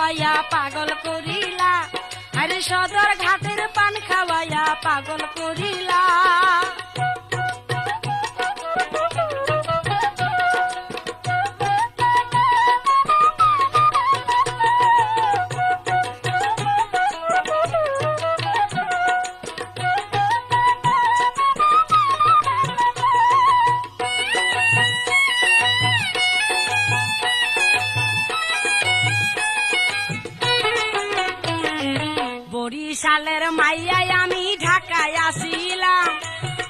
খাওয়াইয়া পাগল করিলা, আরে সদর ঘাটের পান খাওয়াইয়া পাগল করিলা। বরিশালের মাইয়ায় আমি ঢাকায় আসিলাম,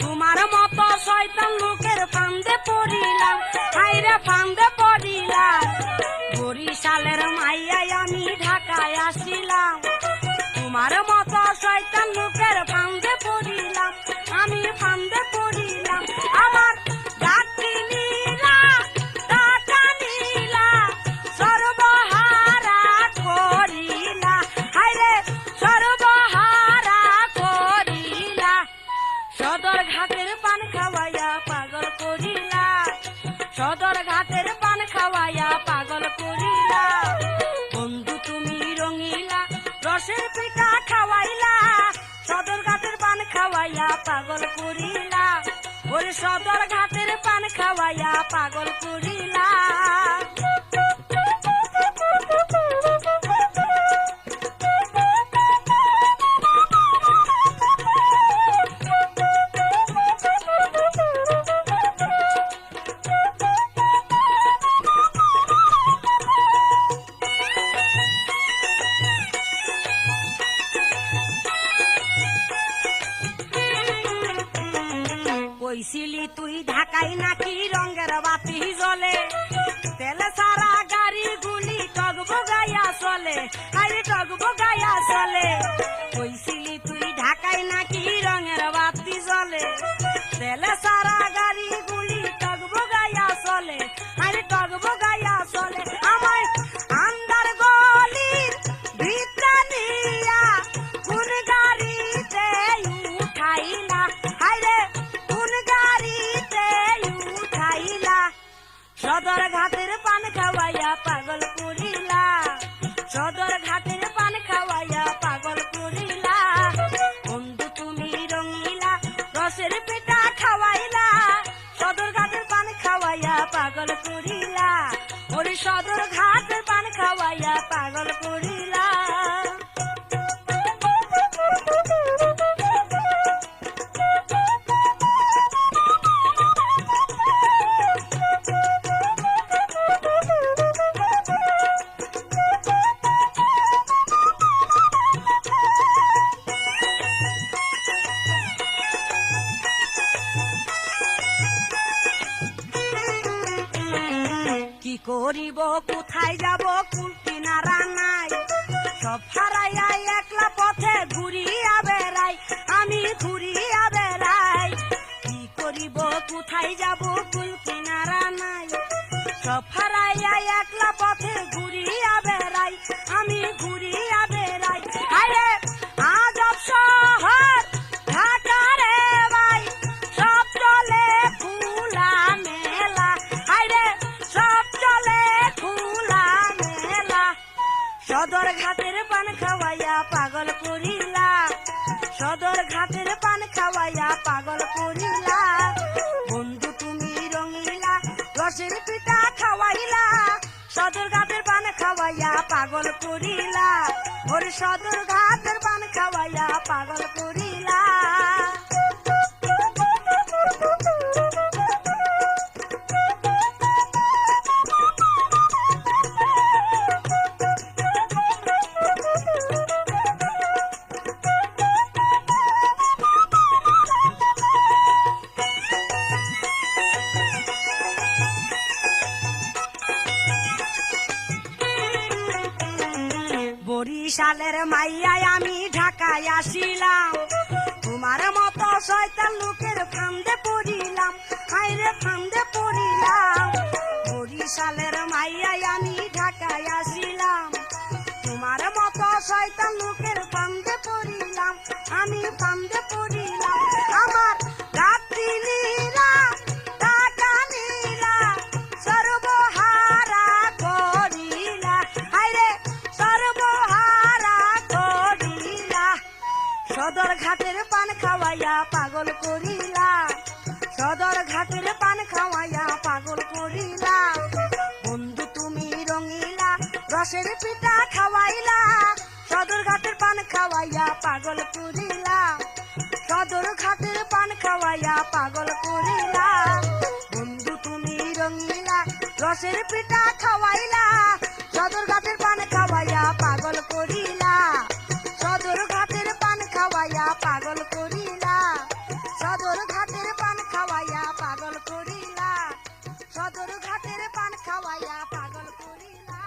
তোমার মতো শয়তান লোকের ফান্দে পড়িলাম, হাইরে ফান্দে পড়িলাম। বরিশালের মাইয়ায় আমি ঢাকায় আসিলাম, তোমার মতো শয়তান লোকের ফান্দে পড়িলাম, আমি ফান্দে পড়িলাম। আমার গাছটি নীলা টাকা নীলা সর্বহারা করিলা, হাইরে সর্বহারা করিলা। সদর ঘাটের পান খাওয়াইয়া পাগল করিলা, সদর ঘাটের পান খাওয়াইয়া পাগল করিলা। বন্ধু তুমি রঙিলা রসের পিঠা খাওয়াইলা, সদর ঘাটের পান খাওয়াইয়া পাগল করিলা, ওরে সদর ঘাটের পান খাওয়াইয়া পাগল করিলা। কইছিলি তুই ঢাকাই নাকি রঙের বাতি জ্বলে, তেলে সারা গাড়ি গুলি টগবগাইয়া চলে, আরে টগবগাইয়া চলে। কইছিলি তুই ঢাকাই নাকি রঙের বাতি জ্বলে, তেলে সারা গাড়ি গুলি টগবগাইয়া চলে, আরে টগবগাইয়া চলে। আমায় আন্দার গলির ভিতরে নিয়া কোন গাড়িতে উঠাইলা, হাইরে সদর ঘাটের পান খাওয়াইয়া পাগল করিলা, সদর ঘাটের পান খাওয়াইয়া পাগল করিলা। বন্ধু তুমি রঙিলা রসের পিঠা খাওয়াইলা, সদর ঘাটের পান খাওয়াইয়া পাগল করিলা, ওরে সদর ঘাটের পান খাওয়াইয়া পাগল করিলা। কি করিব কোথায় যাব কুল কিনারা নাই, সব হারাইয়া একলা পথে ঘুরিয়া বেড়াই, আমি ঘুরিয়া বেড়াই। কি করিব কোথায় যাব কুল কিনারা নাই, সব হারাইয়া একলা পথে ঘুরিয়া বেড়াই, আমি ঘুরিয়া বেড়াই। আরে আজব শহর ঢাকা রে ভাই, সব চলে খোলা মেলা, আরে সব চলে খোলা মেলা। সদর ঘাটের পান খাওয়াইয়া পাগল করিলা, সদর ঘাটের পান খাওয়াইয়া পাগল করিলা। বন্ধু তুমি রঙিলা রসের পিঠা খাওয়াইলা, সদর ঘাটের পান খাওয়াইয়া পাগল করিলা, ওরে সদর ঘাটের পান খাওয়াইয়া পাগল করিলা। বরিশালের মাইয়ায় আমি ঢাকায় আসিলাম, তোমার মতো শয়তান লোকের ফান্দে পড়িলাম, হাইরে ফান্দে পড়িলাম। বরিশালের মাইয়ায় আমি ঢাকায় আসিলাম, তোমার মতো শয়তান লোকের ফান্দে পড়িলাম, আমি ফান্দে পড়িলাম। আমার গাছটি নীলা টাকা নীলা সর্বহারা করিলা, হাইরে সর্ব রসের পিঠা খাওয়াইলা সদর ঘাটের পান খাওয়াইয়া পাগল করিলা সদর ঘাটের পান খাওয়াইয়া পাগল করিলা বন্ধু তুমি রঙিলা রসের পিঠা খাওয়াইলা সদর ঘাটের পান খাওয়াইয়া পাগল করিলা সদর ঘাটের পান খাওয়াইয়া পাগল করিলা সদর ঘাটের পান খাওয়াইয়া পাগল করিলা সদর ঘাটের পান খাওয়াইয়া পাগল করিলা।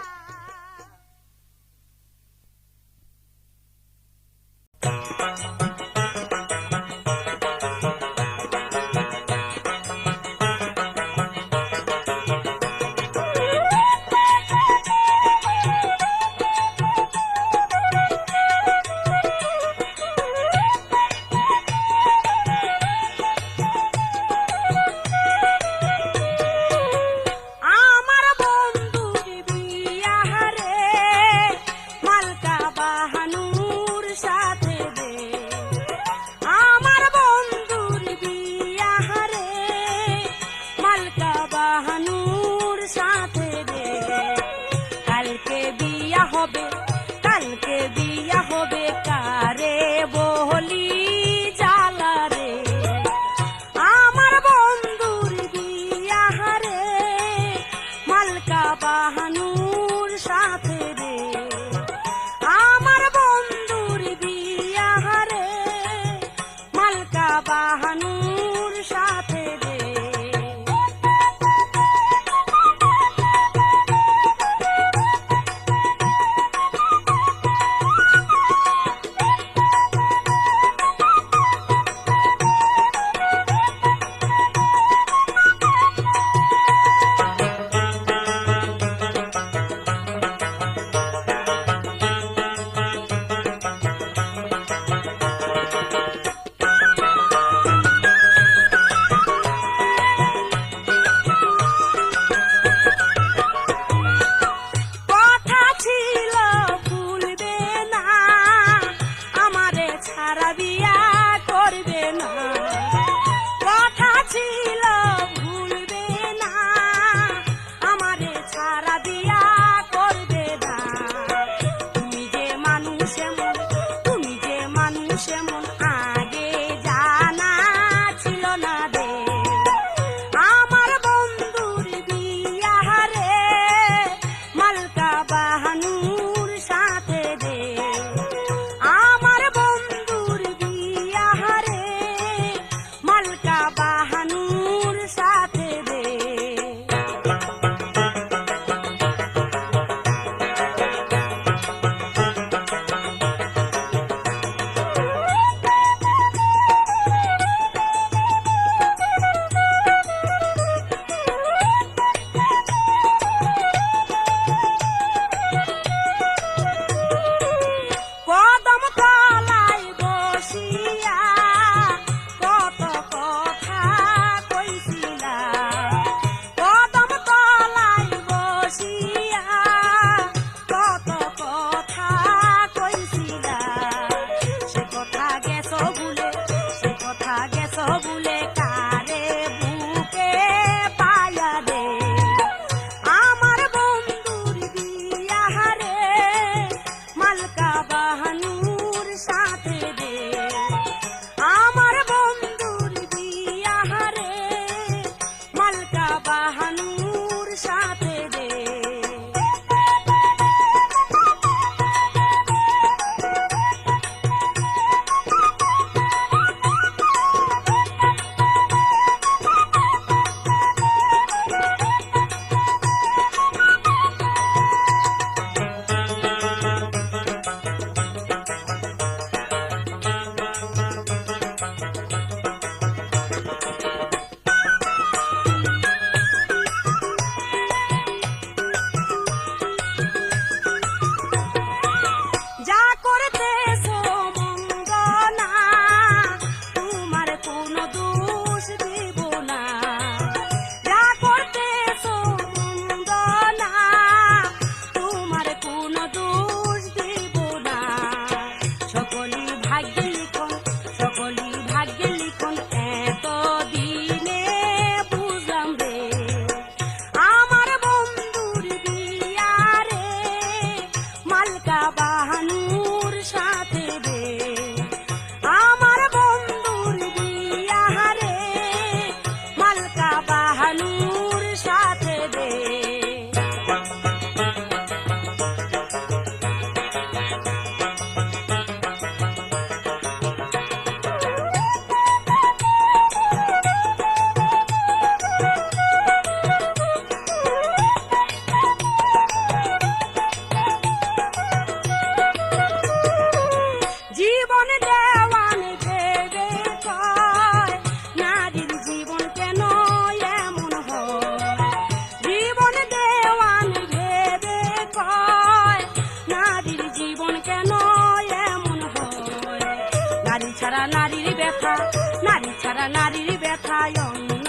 নারীর ব্যথায় অন্য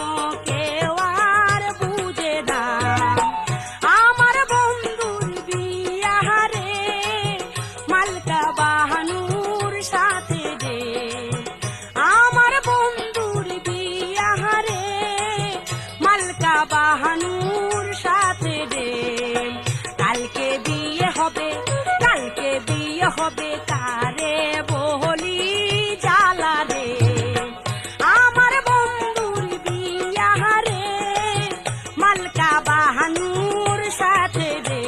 কেউ আর বুঝে না। আমার বন্ধুর বিয়া রে মালকা বাহানুর সাথে রে, আমার বন্ধুর বিয়া রে মালকা বাহানুর সাথে রে। কালকে বিয়ে হবে, কালকে বিয়ে হবে, কারে বলি জ্বালা রে। আমার বন্ধুর বিয়া রে মালকা বাহানুর সাথে রে।